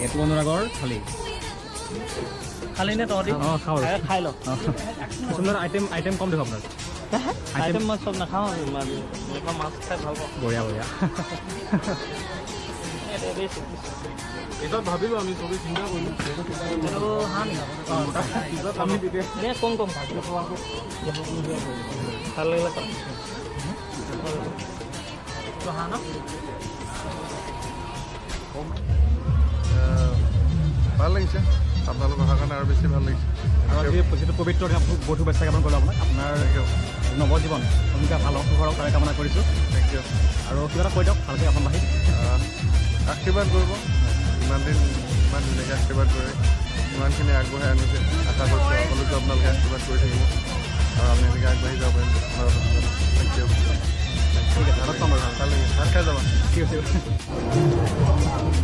এইটো অনুৰাগৰ থালি খালি নে তহঁতি খাওঁ খাই ল সুন্দৰ আইটেম কম দেখোঁ আপোনাৰ আইটেম মই চব নাখাওঁ মাছ খাই ভাল পাওঁ বঢ়িয়া বঢ়িয়া এইটো ভাবিলোঁ আমি চবেই চিন্তা কৰিলোঁ কম কম ভাল লাগিলে হাঁহ ন ভাল লাগিছে আপোনালোকৰ অহাৰ কাৰণে আৰু বেছি ভাল লাগিছে আৰু যিটো পবিত্ৰ বহুত শুভেচ্ছা জ্ঞাপন কৰিলোঁ আপোনাক আপোনাৰ নৱজীৱন সোনকালে ভাল ঘৰক তাৰে কামনা কৰিছোঁ থেংক ইউ আৰু কিবা এটা কৈ দিয়ক ভালকৈ অসমবাসীক আশীৰ্বাদ কৰিব ইমান দিন ইমান ধুনীয়াকৈ আশীৰ্বাদ কৰে ইমানখিনি আগবঢ়াই আনিছে আশা কৰিছোঁ সকলোকে আপোনালোকে আশীৰ্বাদ কৰি থাকিব আৰু আমি এনেকৈ আগবাঢ়ি যাব পাৰিম থেংক ইউ ঠিক আছে লগ পাম বাৰু ভাল লাগিছে ভাত খাই যাবা ঠিক আছে